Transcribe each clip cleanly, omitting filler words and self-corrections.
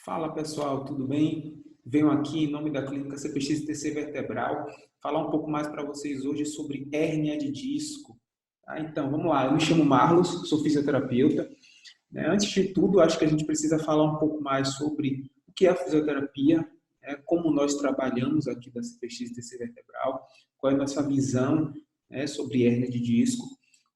Fala pessoal, tudo bem? Venho aqui em nome da clínica CPX-TC Vertebral falar um pouco mais para vocês hoje sobre hérnia de disco. Então, vamos lá, eu me chamo Marlos, sou fisioterapeuta. Antes de tudo, acho que a gente precisa falar um pouco mais sobre o que é a fisioterapia, como nós trabalhamos aqui da CPX-TC Vertebral, qual é a nossa visão, sobre hérnia de disco,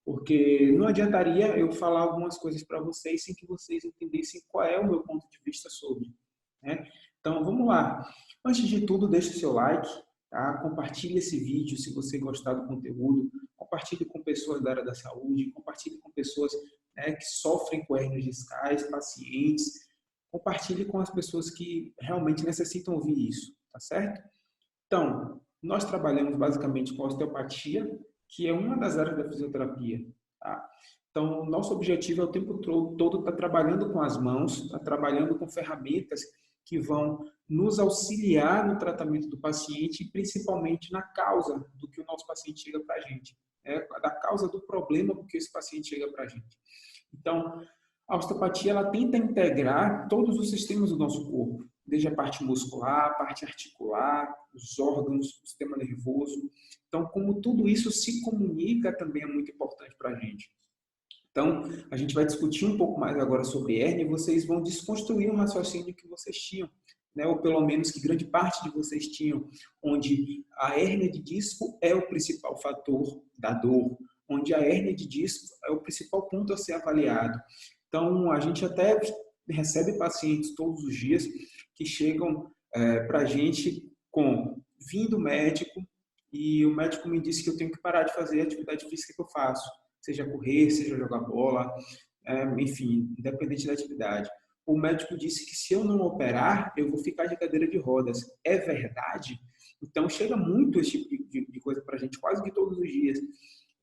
porque não adiantaria eu falar algumas coisas para vocês sem que vocês entendessem qual é o meu ponto de vista sobre. Né? Então, vamos lá. Antes de tudo, deixe o seu like, tá? Compartilhe esse vídeo se você gostar do conteúdo, compartilhe com pessoas da área da saúde, compartilhe com pessoas, que sofrem com hérnias discais, pacientes, compartilhe com as pessoas que realmente necessitam ouvir isso, tá certo? Então, nós trabalhamos basicamente com osteopatia, que é uma das áreas da fisioterapia. Tá? Então, nosso objetivo é o tempo todo estar trabalhando com as mãos, estar trabalhando com ferramentas que vão nos auxiliar no tratamento do paciente e principalmente na causa do que o nosso paciente chega para a gente, da causa do problema do que esse paciente chega para a gente. Então, a osteopatia ela tenta integrar todos os sistemas do nosso corpo, desde a parte muscular, a parte articular, os órgãos, o sistema nervoso. Então, como tudo isso se comunica também é muito importante para a gente. Então, a gente vai discutir um pouco mais agora sobre hérnia e vocês vão desconstruir um raciocínio que vocês tinham, ou pelo menos que grande parte de vocês tinham, onde a hérnia de disco é o principal fator da dor, onde a hérnia de disco é o principal ponto a ser avaliado. Então, a gente até recebe pacientes todos os dias que chegam para a gente vindo do médico e o médico me disse que eu tenho que parar de fazer a atividade física que eu faço, seja correr, seja jogar bola, enfim, independente da atividade. O médico disse que se eu não operar, eu vou ficar de cadeira de rodas. É verdade? Então, chega muito esse tipo de coisa para a gente quase que todos os dias.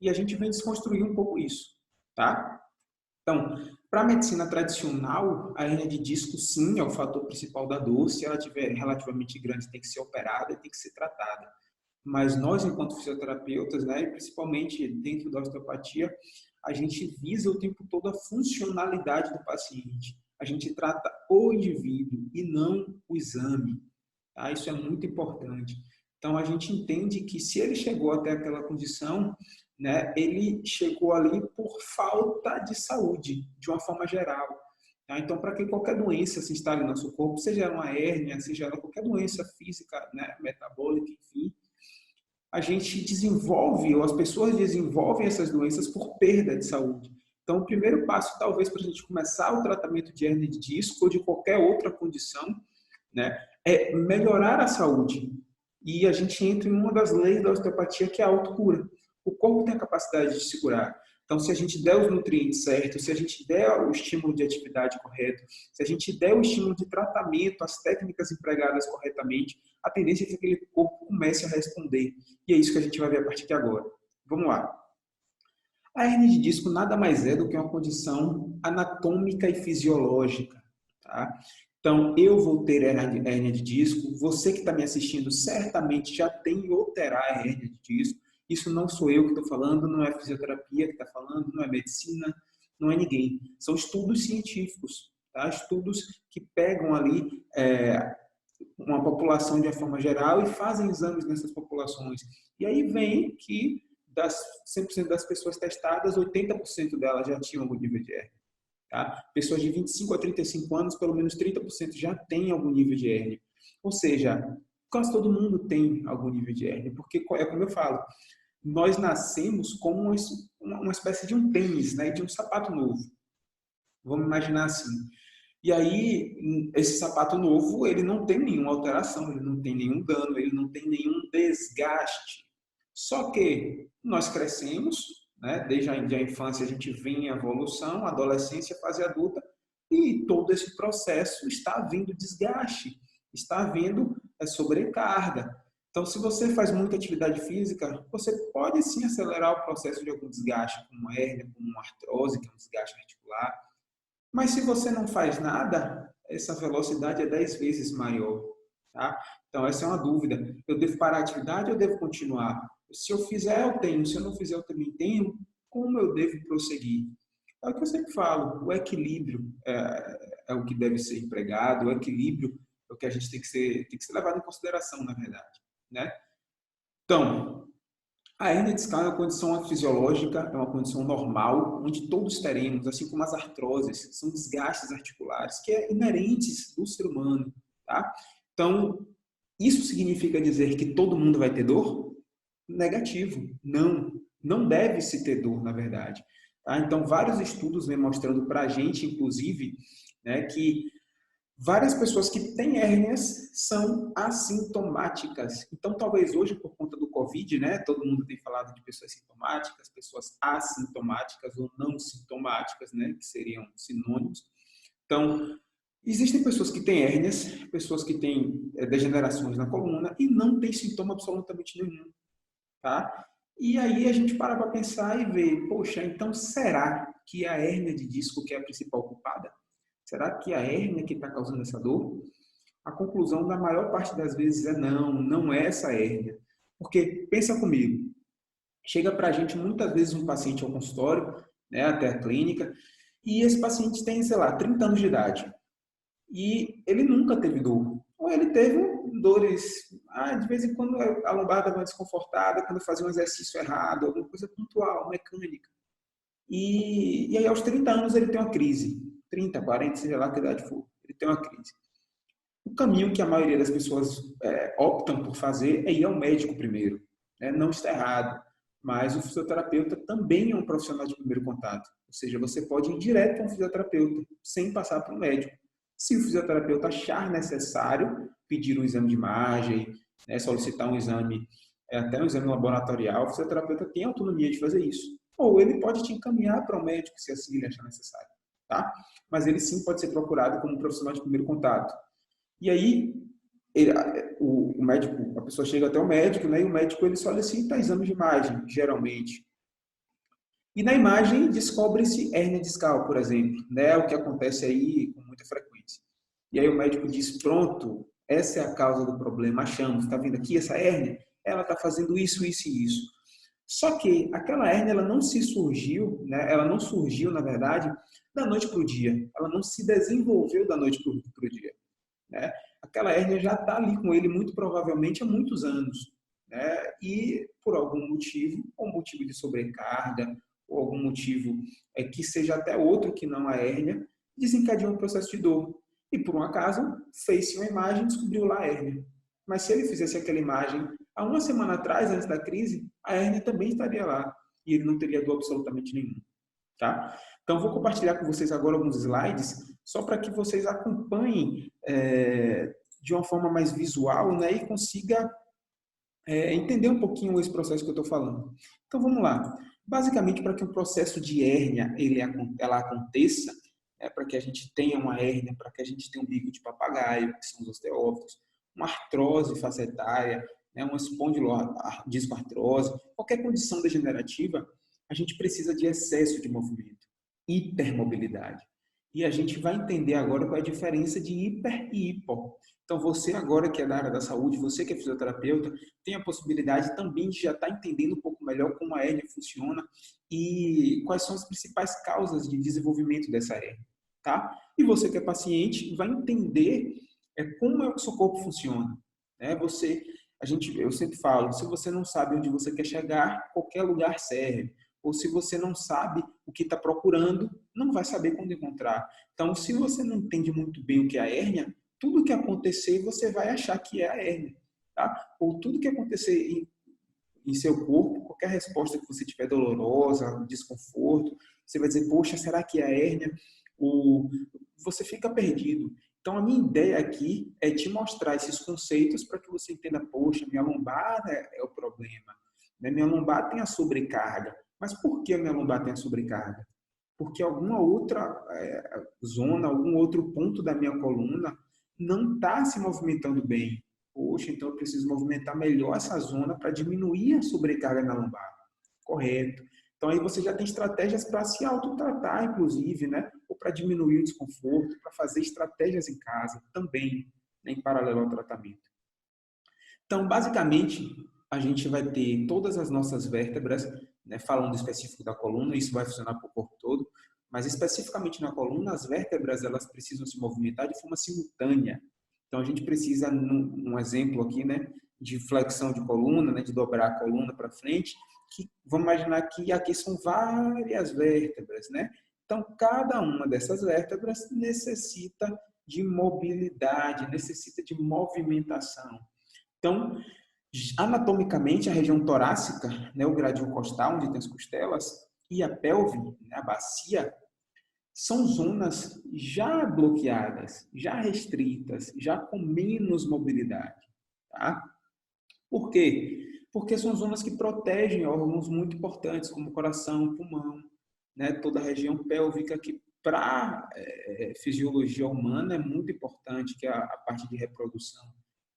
E a gente vem desconstruir um pouco isso, tá? Então, para a medicina tradicional, a hérnia de disco, sim, é o fator principal da dor. Se ela estiver relativamente grande, tem que ser operada e tem que ser tratada. Mas nós, enquanto fisioterapeutas, e principalmente dentro da osteopatia, a gente visa o tempo todo a funcionalidade do paciente. A gente trata o indivíduo e não o exame. Tá? Isso é muito importante. Então, a gente entende que se ele chegou até aquela condição, ele chegou ali por falta de saúde, de uma forma geral. Tá? Então, para que qualquer doença se instale no nosso corpo, seja uma hérnia, seja qualquer doença física, metabólica, enfim, a gente desenvolve, ou as pessoas desenvolvem essas doenças por perda de saúde. Então, o primeiro passo, talvez, para a gente começar o tratamento de hérnia de disco ou de qualquer outra condição, é melhorar a saúde. E a gente entra em uma das leis da osteopatia, que é a autocura. O corpo tem a capacidade de se curar. Então, se a gente der os nutrientes certos, se a gente der o estímulo de atividade correto, se a gente der o estímulo de tratamento, as técnicas empregadas corretamente, a tendência é que aquele corpo comece a responder. E é isso que a gente vai ver a partir de agora. Vamos lá. A hérnia de disco nada mais é do que uma condição anatômica e fisiológica. Tá? Então, eu vou ter hérnia de disco, você que está me assistindo certamente já tem ou terá hérnia de disco. Isso não sou eu que estou falando, não é fisioterapia que está falando, não é medicina, não é ninguém. São estudos científicos, tá? Estudos que pegam ali uma população de uma forma geral e fazem exames nessas populações. E aí vem que das 100% das pessoas testadas, 80% delas já tinham algum nível de hérnia. Tá? Pessoas de 25 a 35 anos, pelo menos 30% já têm algum nível de hérnia. Ou seja, quase todo mundo tem algum nível de hérnia, porque é como eu falo, nós nascemos como uma espécie de um tênis, de um sapato novo. Vamos imaginar assim. E aí, esse sapato novo, ele não tem nenhuma alteração, ele não tem nenhum dano, ele não tem nenhum desgaste. Só que nós crescemos, desde a infância a gente vem em evolução, adolescência, fase adulta, e todo esse processo está havendo desgaste, está havendo sobrecarga. Então, se você faz muita atividade física, você pode sim acelerar o processo de algum desgaste, como uma hérnia, como uma artrose, que é um desgaste articular. Mas se você não faz nada, essa velocidade é 10 vezes maior. Tá? Então, essa é uma dúvida. Eu devo parar a atividade ou eu devo continuar? Se eu fizer, eu tenho. Se eu não fizer, eu também tenho. Como eu devo prosseguir? É o que eu sempre falo, o equilíbrio é o que deve ser empregado, o equilíbrio é o que a gente tem que ser levado em consideração, na verdade, né? Então, a hérnia discal é uma condição fisiológica, é uma condição normal, onde todos teremos, assim como as artroses, são desgastes articulares que é inerentes do ser humano, tá? Então, isso significa dizer que todo mundo vai ter dor? Negativo. Não. Não deve se ter dor, na verdade. Tá? Então, vários estudos vêm mostrando para a gente, inclusive, né, que várias pessoas que têm hérnias são assintomáticas. Então, talvez hoje, por conta do Covid, né, todo mundo tem falado de pessoas sintomáticas, pessoas assintomáticas ou não sintomáticas, né, que seriam sinônimos. Então, existem pessoas que têm hérnias, pessoas que têm degenerações na coluna e não têm sintoma absolutamente nenhum, tá? E aí a gente para pensar e ver, poxa, então será que a hérnia de disco que é a principal culpada? Será que a hérnia que está causando essa dor? A conclusão da maior parte das vezes é não, não é essa hérnia. Porque, pensa comigo, chega para a gente muitas vezes um paciente ao consultório, né, até a clínica, e esse paciente tem, sei lá, 30 anos de idade. E ele nunca teve dor. Ou ele teve dores, de vez em quando a lombar estava desconfortada, quando fazia um exercício errado, alguma coisa pontual, mecânica. E aí aos 30 anos ele tem uma crise. 30, 40, seja lá que idade for. Ele tem uma crise. O caminho que a maioria das pessoas optam por fazer é ir ao médico primeiro. Né? Não está errado, mas o fisioterapeuta também é um profissional de primeiro contato. Ou seja, você pode ir direto a um fisioterapeuta, sem passar para o médico. Se o fisioterapeuta achar necessário pedir um exame de imagem, né, solicitar um exame, até um exame laboratorial, o fisioterapeuta tem autonomia de fazer isso. Ou ele pode te encaminhar para o médico, se assim ele achar necessário. Tá? Mas ele sim pode ser procurado como um profissional de primeiro contato. E aí, o médico, a pessoa chega até o médico, né, e o médico ele solicita exame de imagem, geralmente. E na imagem descobre-se hérnia discal, por exemplo, né, o que acontece aí com muita frequência. E aí o médico diz, pronto, essa é a causa do problema, achamos, está vendo aqui essa hérnia? Ela está fazendo isso, isso e isso. Só que aquela hérnia, ela não surgiu, né, ela não surgiu, na verdade, da noite para o dia. Ela não se desenvolveu da noite para o dia. Né? Aquela hérnia já está ali com ele, muito provavelmente, há muitos anos. Né? E, por algum motivo, ou motivo de sobrecarga, ou algum motivo que seja até outro que não a hérnia, desencadeou um processo de dor. E, por um acaso, fez-se uma imagem e descobriu lá a hérnia. Mas se ele fizesse aquela imagem há uma semana atrás, antes da crise, a hérnia também estaria lá. E ele não teria dor absolutamente nenhuma. Tá? Então, vou compartilhar com vocês agora alguns slides, só para que vocês acompanhem de uma forma mais visual, né, e consiga entender um pouquinho esse processo que eu estou falando. Então, vamos lá. Basicamente, para que o processo de hérnia ela aconteça, para que a gente tenha uma hérnia, para que a gente tenha um bico de papagaio, que são os osteófitos, uma artrose facetária, né, uma espondilodiscoartrose, qualquer condição degenerativa, a gente precisa de excesso de movimento, hipermobilidade. E a gente vai entender agora qual é a diferença de hiper e hipo. Então, você agora que é da área da saúde, você que é fisioterapeuta, tem a possibilidade também de já estar entendendo um pouco melhor como a hérnia funciona e quais são as principais causas de desenvolvimento dessa hérnia. Tá? E você que é paciente vai entender como é que o seu corpo funciona. Né? Eu sempre falo, se você não sabe onde você quer chegar, qualquer lugar serve. Ou se você não sabe o que está procurando, não vai saber quando encontrar. Então, se você não entende muito bem o que é a hérnia, tudo que acontecer, você vai achar que é a hérnia. Tá? Ou tudo que acontecer em seu corpo, qualquer resposta que você tiver dolorosa, desconforto, você vai dizer, poxa, será que é a hérnia? Você fica perdido. Então, a minha ideia aqui é te mostrar esses conceitos para que você entenda, poxa, minha lombar é o problema. Minha lombar tem a sobrecarga. Mas por que a minha lombar tem a sobrecarga? Porque alguma outra zona, algum outro ponto da minha coluna não está se movimentando bem. Poxa, então eu preciso movimentar melhor essa zona para diminuir a sobrecarga na lombar. Correto. Então aí você já tem estratégias para se autotratar, inclusive, né? Ou para diminuir o desconforto, para fazer estratégias em casa também, né? Em paralelo ao tratamento. Então, basicamente, a gente vai ter todas as nossas vértebras, né, falando específico da coluna, isso vai funcionar para o corpo todo, mas especificamente na coluna, as vértebras elas precisam se movimentar de forma simultânea. Então, a gente precisa, um exemplo aqui, né, de flexão de coluna, né, de dobrar a coluna para frente, que vamos imaginar que aqui são várias vértebras, né? Então, cada uma dessas vértebras necessita de mobilidade, necessita de movimentação. Então, anatomicamente, a região torácica, né, o gradil costal, onde tem as costelas, e a pelve, né, a bacia, são zonas já bloqueadas, já restritas, já com menos mobilidade. Tá? Por quê? Porque são zonas que protegem órgãos muito importantes, como o coração, o pulmão, né? Toda a região pélvica, que para fisiologia humana é muito importante, que é a parte de reprodução.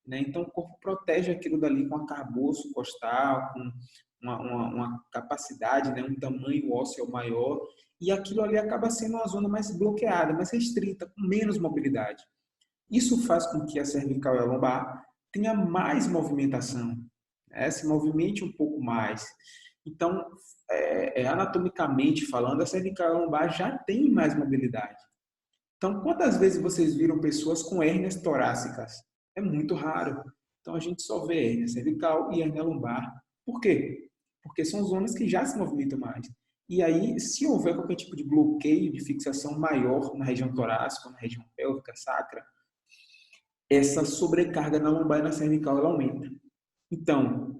Né? Então, o corpo protege aquilo dali com arcabouço costal, com uma capacidade, né? Um tamanho ósseo maior, e aquilo ali acaba sendo uma zona mais bloqueada, mais restrita, com menos mobilidade. Isso faz com que a cervical e a lombar tenha mais movimentação, né? Se movimente um pouco mais. Então, anatomicamente falando, a cervical e a lombar já tem mais mobilidade. Então, quantas vezes vocês viram pessoas com hérnias torácicas? É muito raro. Então, a gente só vê hérnia cervical e hérnia lombar. Por quê? Porque são zonas que já se movimentam mais. E aí, se houver qualquer tipo de bloqueio, de fixação maior na região torácica, na região pélvica, sacra, essa sobrecarga na lombar e na cervical ela aumenta. Então,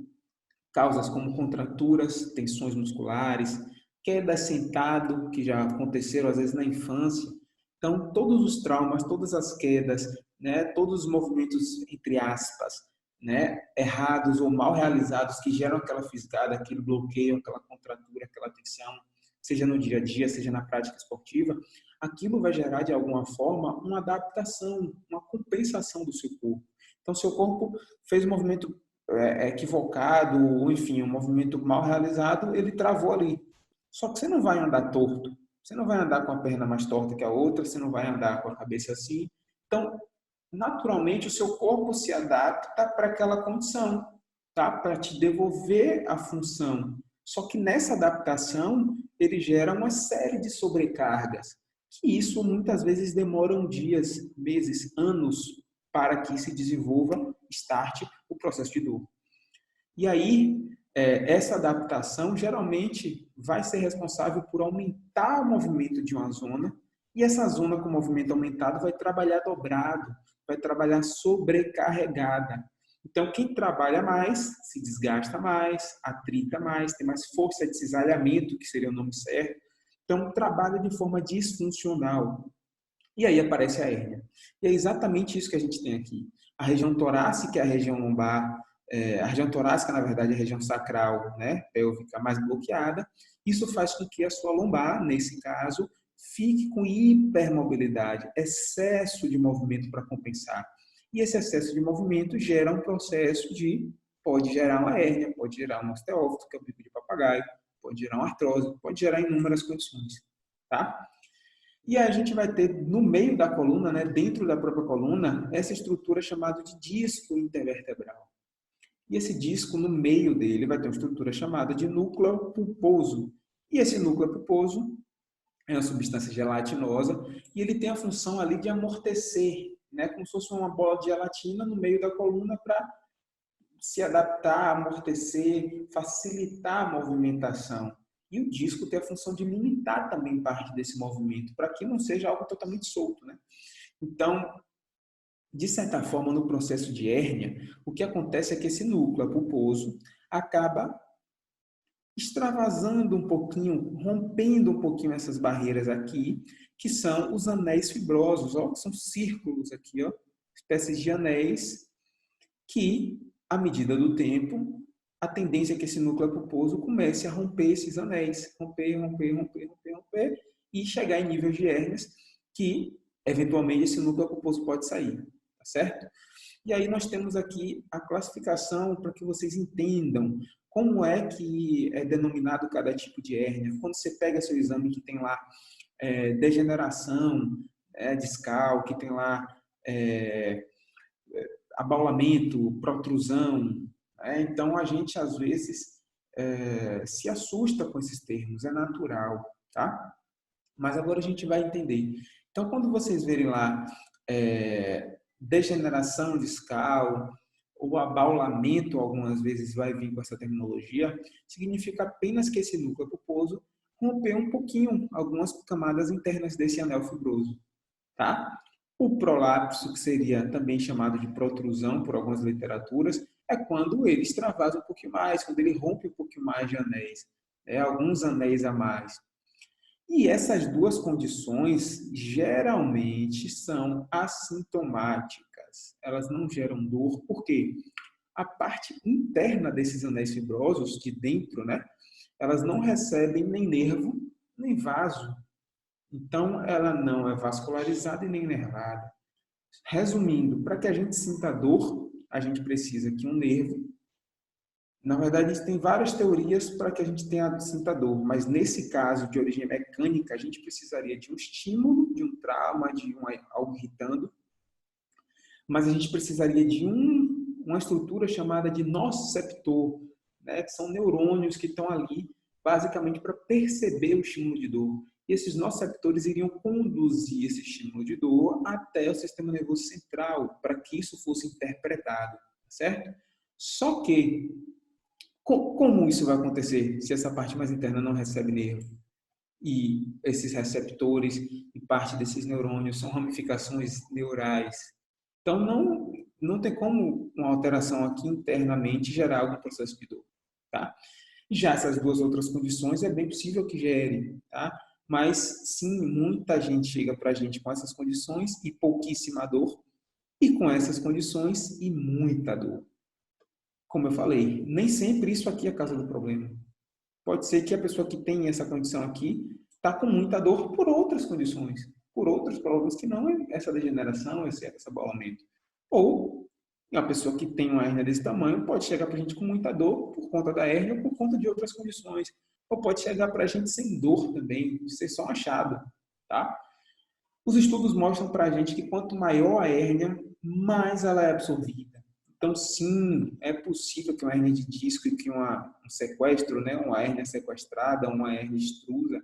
causas como contraturas, tensões musculares, queda sentado, que já aconteceram às vezes na infância. Então, todos os traumas, todas as quedas, né, todos os movimentos, entre aspas, né, errados ou mal realizados que geram aquela fisgada, aquele bloqueio, aquela contratura, aquela tensão, seja no dia a dia, seja na prática esportiva, aquilo vai gerar, de alguma forma, uma adaptação, uma compensação do seu corpo. Então, seu corpo fez um movimento equivocado, ou enfim, um movimento mal realizado, ele travou ali. Só que você não vai andar torto, você não vai andar com a perna mais torta que a outra, você não vai andar com a cabeça assim. Então, naturalmente, o seu corpo se adapta para aquela condição, tá? Para te devolver a função. Só que nessa adaptação, ele gera uma série de sobrecargas, que isso muitas vezes demoram dias, meses, anos, para que se desenvolva, starte o processo de dor. E aí, essa adaptação geralmente vai ser responsável por aumentar o movimento de uma zona, e essa zona com movimento aumentado vai trabalhar dobrado, vai trabalhar sobrecarregada. Então, quem trabalha mais, se desgasta mais, atrita mais, tem mais força de cisalhamento, que seria o nome certo. Então, trabalha de forma disfuncional. E aí aparece a hérnia. E é exatamente isso que a gente tem aqui. A região torácica é a região lombar, a região torácica, na verdade, é a região sacral, né, pélvica mais bloqueada. Isso faz com que a sua lombar, nesse caso, fique com hipermobilidade, excesso de movimento para compensar. E esse excesso de movimento gera um processo pode gerar uma hérnia, pode gerar um osteófito, que é o bico de papagaio, pode gerar uma artrose, pode gerar inúmeras condições, tá? E aí a gente vai ter no meio da coluna, né, dentro da própria coluna, essa estrutura chamada de disco intervertebral. E esse disco, no meio dele, vai ter uma estrutura chamada de núcleo pulposo. E esse núcleo pulposo é uma substância gelatinosa e ele tem a função ali de amortecer, né, como se fosse uma bola de gelatina no meio da coluna para se adaptar, amortecer, facilitar a movimentação. E o disco tem a função de limitar também parte desse movimento, para que não seja algo totalmente solto, né? Então, de certa forma, no processo de hérnia, o que acontece é que esse núcleo pulposo acaba extravasando um pouquinho, rompendo um pouquinho essas barreiras aqui, que são os anéis fibrosos, ó, são círculos aqui, ó, espécies de anéis que, à medida do tempo, a tendência é que esse núcleo pulposo comece a romper esses anéis, romper, e chegar em níveis de hérnias que, eventualmente, esse núcleo pulposo pode sair, tá certo? E aí nós temos aqui a classificação para que vocês entendam como é que é denominado cada tipo de hérnia. Quando você pega seu exame que tem lá degeneração discal, que tem lá abaulamento, protrusão, então a gente às vezes se assusta com esses termos, é natural, tá? Mas agora a gente vai entender. Então, quando vocês verem lá degeneração discal ou abaulamento, algumas vezes vai vir com essa terminologia, significa apenas que esse núcleo pulposo rompeu um pouquinho algumas camadas internas desse anel fibroso, tá? O prolapso, que seria também chamado de protrusão por algumas literaturas, é quando ele extravasa um pouquinho mais, quando ele rompe um pouquinho mais de anéis, alguns anéis a mais. E essas duas condições geralmente são assintomáticas. Elas não geram dor, porque a parte interna desses anéis fibrosos, de dentro, né, elas não recebem nem nervo, nem vaso. Então, ela não é vascularizada e nem nervada. Resumindo, para que a gente sinta dor, a gente precisa que um nervo. Na verdade, tem várias teorias para que a gente sinta dor, mas nesse caso de origem mecânica, a gente precisaria de um estímulo, de um trauma, de algo irritando, mas a gente precisaria de uma estrutura chamada de nociceptor, né, que são neurônios que estão ali basicamente para perceber o estímulo de dor. E esses nociceptores iriam conduzir esse estímulo de dor até o sistema nervoso central, para que isso fosse interpretado, certo? Só que como isso vai acontecer se essa parte mais interna não recebe nervo? E esses receptores e parte desses neurônios são ramificações neurais. Então, não tem como uma alteração aqui internamente gerar algum processo de dor. Tá? Já essas duas outras condições é bem possível que gere, tá? Mas, sim, muita gente chega para a gente com essas condições e pouquíssima dor, e com essas condições e muita dor. Como eu falei, nem sempre isso aqui é a causa do problema. Pode ser que a pessoa que tem essa condição aqui está com muita dor por outras condições, por outros problemas que não é essa degeneração, esse abalamento. Ou uma pessoa que tem uma hérnia desse tamanho pode chegar para a gente com muita dor por conta da hérnia ou por conta de outras condições. Ou pode chegar para a gente sem dor também, ser só um achado. Tá? Os estudos mostram para a gente que quanto maior a hérnia, mais ela é absorvida. Então, sim, é possível que uma hérnia de disco e que um sequestro, né, uma hérnia sequestrada, uma hérnia extrusa,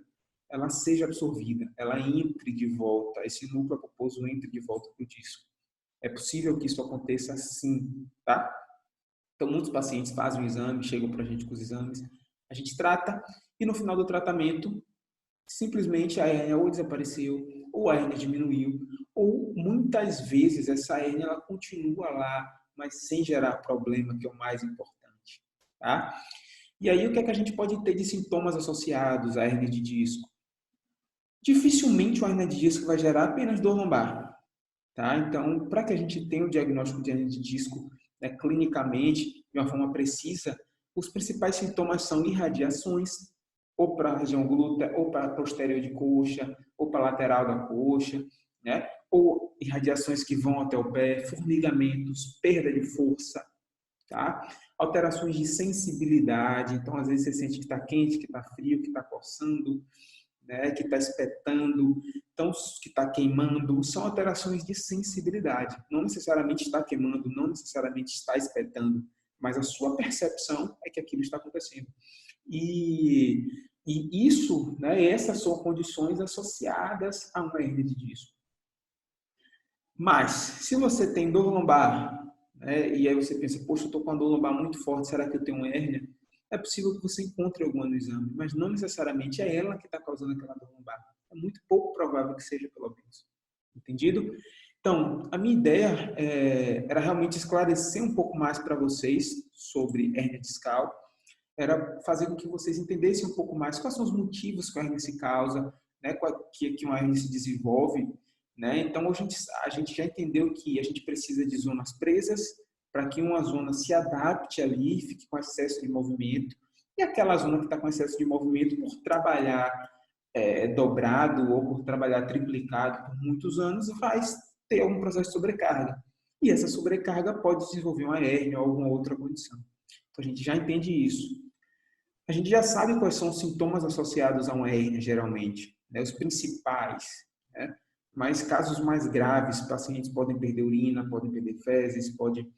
ela seja absorvida, ela entre de volta, esse núcleo pulposo entre de volta para o disco. É possível que isso aconteça sim, tá? Então, muitos pacientes fazem o exame, chegam para a gente com os exames, a gente trata e no final do tratamento, simplesmente a hérnia ou desapareceu, ou a hérnia diminuiu, ou muitas vezes essa hérnia ela continua lá, mas sem gerar problema, que é o mais importante. Tá? E aí, o que é que a gente pode ter de sintomas associados à hérnia de disco? Dificilmente uma hérnia de disco vai gerar apenas dor lombar. Tá? Então, para que a gente tenha o diagnóstico de hérnia de disco clinicamente, de uma forma precisa, os principais sintomas são irradiações, ou para a região glútea, ou para a posterior de coxa, ou para a lateral da coxa, né? Ou irradiações que vão até o pé, formigamentos, perda de força, tá? Alterações de sensibilidade, então às vezes você sente que está quente, que está frio, que está coçando, né? Que está espetando, então que está queimando, são alterações de sensibilidade. Não necessariamente está queimando, não necessariamente está espetando, mas a sua percepção é que aquilo está acontecendo. E isso, né, essas são condições associadas a uma hérnia de disco. Mas, se você tem dor lombar, né, e aí você pensa, poxa, eu estou com uma dor lombar muito forte, será que eu tenho uma hérnia? É possível que você encontre alguma no exame, mas não necessariamente é ela que está causando aquela dor lombar. É muito pouco provável que seja, pelo menos. Entendido? Então, a minha ideia era realmente esclarecer um pouco mais para vocês sobre hérnia discal, era fazer com que vocês entendessem um pouco mais quais são os motivos que a hérnia se causa, né, que uma hérnia se desenvolve. Né? Então, a gente já entendeu que a gente precisa de zonas presas para que uma zona se adapte ali, fique com excesso de movimento. E aquela zona que está com excesso de movimento, por trabalhar dobrado ou por trabalhar triplicado por muitos anos, vai ter algum processo de sobrecarga. E essa sobrecarga pode desenvolver uma hérnia ou alguma outra condição. Então, a gente já entende isso. A gente já sabe quais são os sintomas associados a uma hérnia, geralmente, né? Os principais, né? Mas casos mais graves, pacientes podem perder urina, podem perder fezes, podem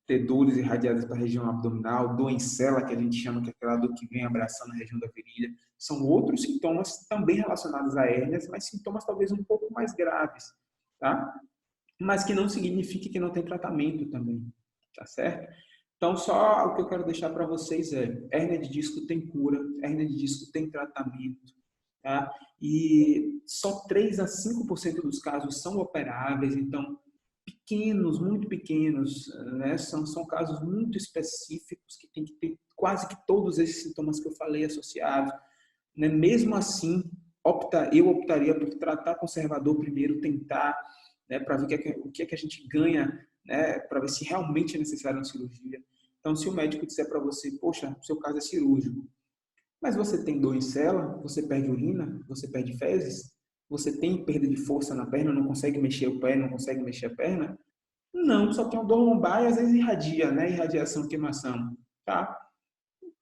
ter dores irradiadas para a região abdominal, dor em cela, que a gente chama, que é aquela dor que vem abraçando a região da virilha. São outros sintomas também relacionados a hérnias, mas sintomas talvez um pouco mais graves, tá? Mas que não significa que não tem tratamento também, tá certo? Então, só o que eu quero deixar para vocês é: hérnia de disco tem cura, hérnia de disco tem tratamento, tá? E só 3 a 5% dos casos são operáveis, então, pequenos, muito pequenos, né? São casos muito específicos que tem que ter quase que todos esses sintomas que eu falei associados, né? Mesmo assim, eu optaria por tratar conservador primeiro, tentar, né, para ver o que é que a gente ganha, né, para ver se realmente é necessário uma cirurgia. Então, se o médico disser para você, poxa, o seu caso é cirúrgico, mas você tem dor em cela, você perde urina, você perde fezes, você tem perda de força na perna, não consegue mexer o pé, não consegue mexer a perna? Não, só tem uma dor lombar e às vezes irradia, né? Irradiação, queimação, tá?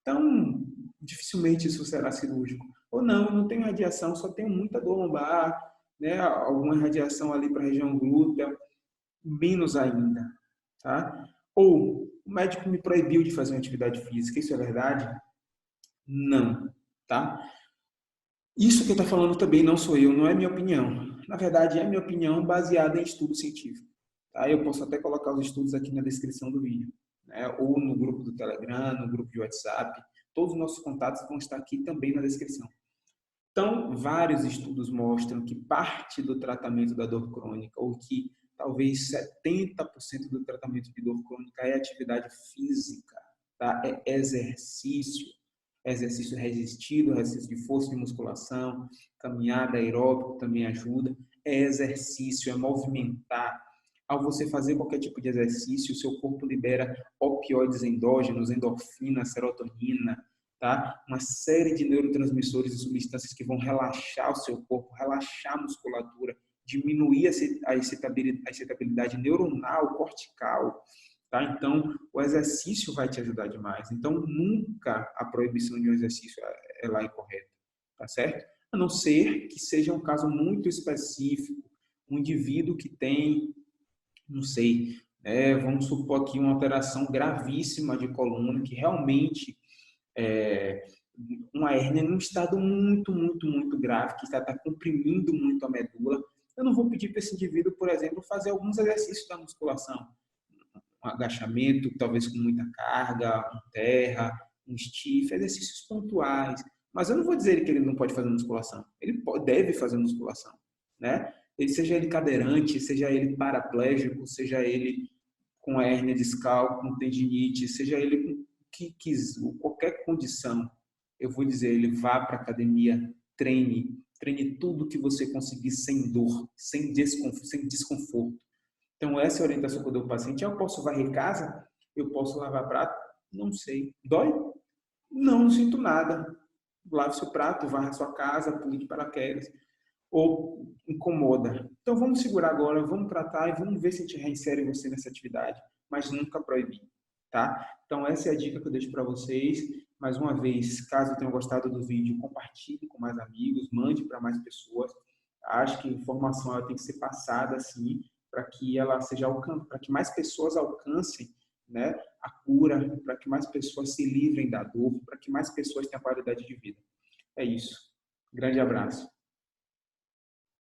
Então, dificilmente isso será cirúrgico. Ou não tenho radiação, só tenho muita dor lombar, né? Alguma radiação ali para a região glútea, menos ainda, tá? Ou o médico me proibiu de fazer uma atividade física, isso é verdade? Não, tá? Isso que está falando também não sou eu, não é minha opinião. Na verdade, é minha opinião baseada em estudo científico. Tá? Eu posso até colocar os estudos aqui na descrição do vídeo, né? Ou no grupo do Telegram, no grupo de WhatsApp. Todos os nossos contatos vão estar aqui também na descrição. Então, vários estudos mostram que parte do tratamento da dor crônica, ou que talvez 70% do tratamento de dor crônica é atividade física, tá? É exercício resistido, exercício de força de musculação, caminhada aeróbico também ajuda, é exercício, é movimentar. Ao você fazer qualquer tipo de exercício, o seu corpo libera opioides endógenos, endorfina, serotonina, tá? Uma série de neurotransmissores e substâncias que vão relaxar o seu corpo, relaxar a musculatura, diminuir a excitabilidade neuronal, cortical, tá? Então, o exercício vai te ajudar demais. Então, nunca a proibição de um exercício é lá incorreta, tá certo? A não ser que seja um caso muito específico, um indivíduo que tem, não sei, vamos supor aqui uma alteração gravíssima de coluna, que realmente uma hérnia num estado muito grave, que está comprimindo muito a medula. Eu não vou pedir para esse indivíduo, por exemplo, fazer alguns exercícios da musculação, um agachamento, talvez com muita carga, um terra, um stiff, exercícios pontuais. Mas eu não vou dizer que ele não pode fazer musculação. Ele deve fazer musculação, né? Seja ele cadeirante, seja ele paraplégico, seja ele com hérnia discal, com tendinite, seja ele com qualquer condição, eu vou dizer, ele vá para a academia, treine tudo que você conseguir sem dor, sem desconforto. Então, essa é a orientação que eu dou para o paciente. Eu posso varrer casa? Eu posso lavar prato? Não sei. Dói? Não sinto nada. Lave seu prato, varra sua casa, pule de paraquedas. Ou incomoda. Então, vamos segurar agora, vamos tratar e vamos ver se a gente reinsere você nessa atividade, mas nunca proibir, tá? Então, essa é a dica que eu deixo para vocês. Mais uma vez, caso tenham gostado do vídeo, compartilhe com mais amigos, mande para mais pessoas. Acho que a informação ela tem que ser passada assim, para que ela seja para que mais pessoas alcancem, né, a cura, para que mais pessoas se livrem da dor, para que mais pessoas tenham qualidade de vida. É isso. Grande abraço.